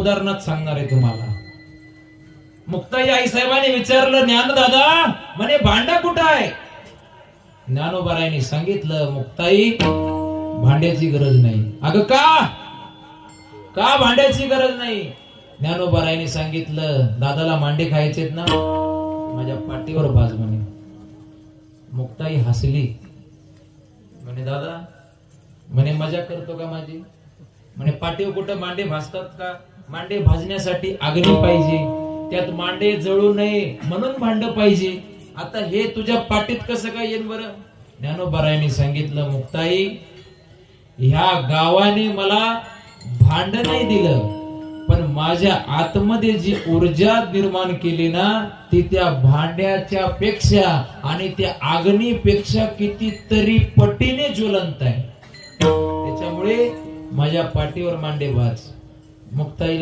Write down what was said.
उदाहरणात सांगणार आहे तुम्हाला. मुक्ताई आई साहेबांनी विचारलं, ज्ञान दादा म्हणे भांडा कुठं आहे? ज्ञानोबारायांनी सांगितलं, मुक्ताई भांड्याची गरज नाही. अगं का भांड्याची गरज नाही? ज्ञानोबारायांनी सांगितलं, दादाला मांडे खायचेत ना, माझ्या पाठीवर भाज म्हणे. मुक्ताई हसली, म्हणे दादा म्हणे मजा करतो का माझी? म्हणे पाठीवर कुठं मांडे भाजतात का? मांडे भाजण्यासाठी अग्नी पाहिजे, त्यात मांडे जळू नये म्हणून भांड पाहिजे. आता हे तुझ्या पाठीत कसं काय येईल बरं? ज्ञानोबारायांनी सांगितलं, मुक्ताई ह्या गावाने मला भांड नाही दिलं, पण माझ्या आतमध्ये जी ऊर्जा निर्माण केली ना, ती त्या भांड्याच्या पेक्षा आणि त्या अग्नीपेक्षा कितीतरी पटीने ज्वलंत आहे. त्याच्यामुळे माझ्या पाठीवर मांडे भाज. मुक्ताईला